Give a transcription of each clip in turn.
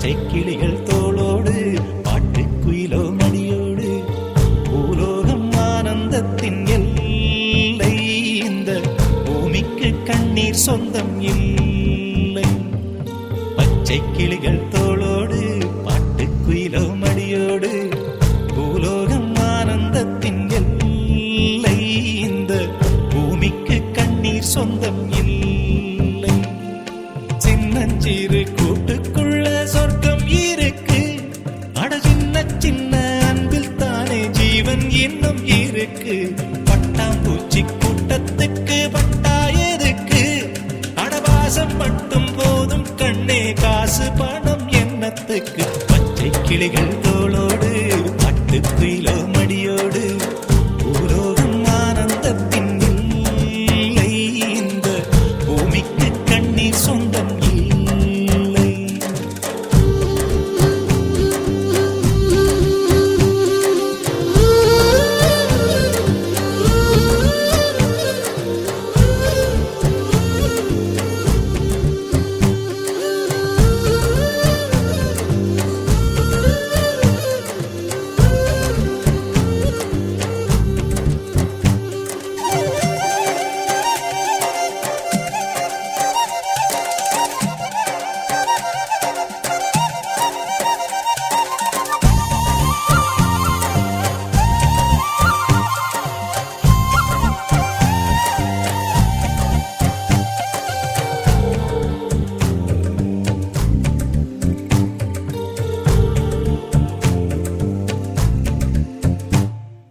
பச்சை கிளிகள் தோளோடு பாட்டுக்குயிலோ மடியோடு பூலோகம் ஆனந்தத்தின் எல்லை. இந்த பூமிக்கு கண்ணீர் சொந்தம் இல்லை. பச்சை கிளிகள் தோளோடு பாட்டுக்குயிலோ மடியோடு பூலோகம் ஆனந்தத்தின் எல்லை. இந்த பூமிக்கு கண்ணீர் சொந்தம் இல்லை. சின்னஞ்சிறு கூட்டுக்குள்ள சொர்க்கம் இருக்கு. அட சின்ன சின்ன அன்பில் தானே ஜீவன் இன்னும் இருக்கு. பட்டாம்பூச்சி கூட்டத்துக்கு பட்டா எதுக்கு? அடவாசம் மட்டும் போதும் கண்ணே, காசு பணம் என்னத்துக்கு? பச்சை கிளிகள் தோளோடு பட்டுக்குயிலோ மடியோடு பூலோகம் ஆனந்தத்தின் இல்லை. இந்த பூமிக்கு கண்ணீர் சொந்தம் இல்லை.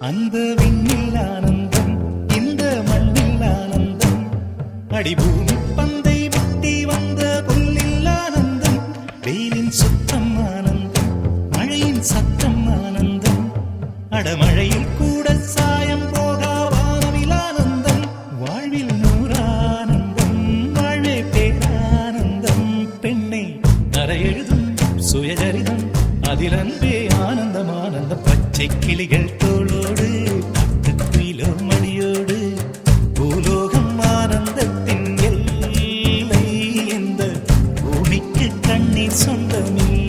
அந்த விண்ணில் ஆனந்தம், இந்த மண்ணில் ஆனந்தம். அடிபூமி பந்தை விட்டி வந்த புல்லில் ஆனந்தம். வெயிலின் சுத்தம் ஆனந்தம், மழையின் சத்தம் ஆனந்தம். அடமழையில் கூட சாயம் போகா வானவில் ஆனந்தம். வாழ்வில் நூறானந்தம், வாழ்வே பேரானந்தம். பெண்ணை நரை எழுதும் சுயசரிதம், அதில் அன்பே ஆனந்தம் ஆனந்தம். பச்சை கிளிகள் தோளோடு பட்டுக்குயிலோ மடியோடு பூலோகம் ஆனந்தத்தின் எல்லை. இந்த பூமிக்கு கண்ணீர் சொந்தமில்லை.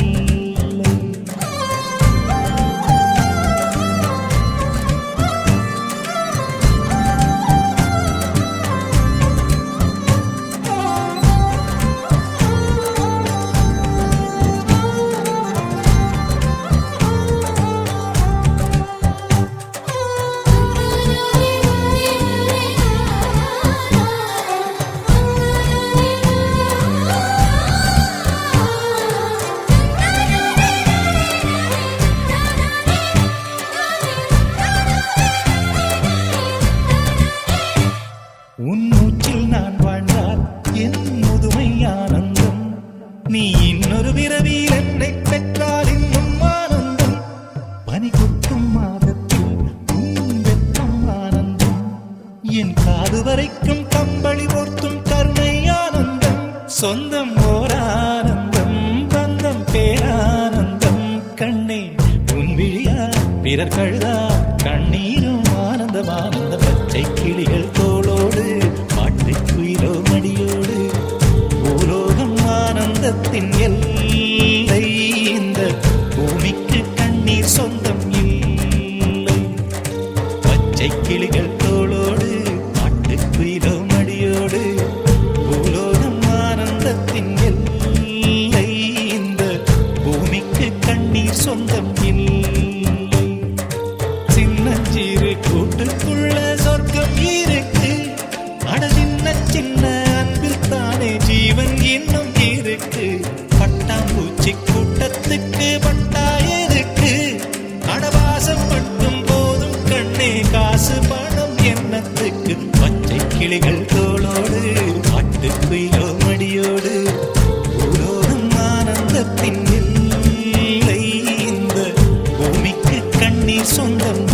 உன் மூச்சில் நான் வாழ்ந்தால் என் முதுமை ஆனந்தம். நீ இன்னொரு பிறவியில் என்னை பெற்றால் இன்னும் ஆனந்தம். பனி கொட்டும் மாதத்தில் உன் வெப்பம் ஆனந்தம். என் காது வரைக்கும் கம்பளி போர்த்தும் கருணை ஆனந்தம். சொந்தம் ஓர் ஆனந்தம், பந்தம் பேரானந்தம். கண்ணே உன் விழியா பிறர் கழுதா கண்ணீரும் ஆனந்தம் ஆனந்தம். பச்சை கிளிகள் தோளோடு பாட்டுக்குயிலோ மடியோடு பூலோகம் ஆனந்தத்தின் எல்லை. இந்த பூமிக்கு கண்ணீர் சொந்தம் இல்லை. பச்சை கிளிகள் தோளோடு பாட்டுக்குயிலோ மடியோடு பூலோகம் ஆனந்தத்தின் எல்லை. இந்த பூமிக்கு கண்ணீர் சொந்தம் இல்லை. சின்னஞ்சிறு கூட்டுக்குள்ள சொர்க்கம் இருக்கு. அட சின்ன சின்ன அன்பில் தானே ஜீவன் இன்னும் இருக்கு. பட்டாம்பூச்சி கூட்டத்துக்கு பட்டா எதுக்கு? அடவாசம் மட்டும் போதும் கண்ணே, காசு பணம் என்னத்துக்கு? பச்சை கிளிகள் தோளோடு பாட்டுக்குயிலோ மடியோடு பூலோகம் ஆனந்தத்தின் இல்லை. இந்த பூமிக்கு கண்ணீர் சொந்தம்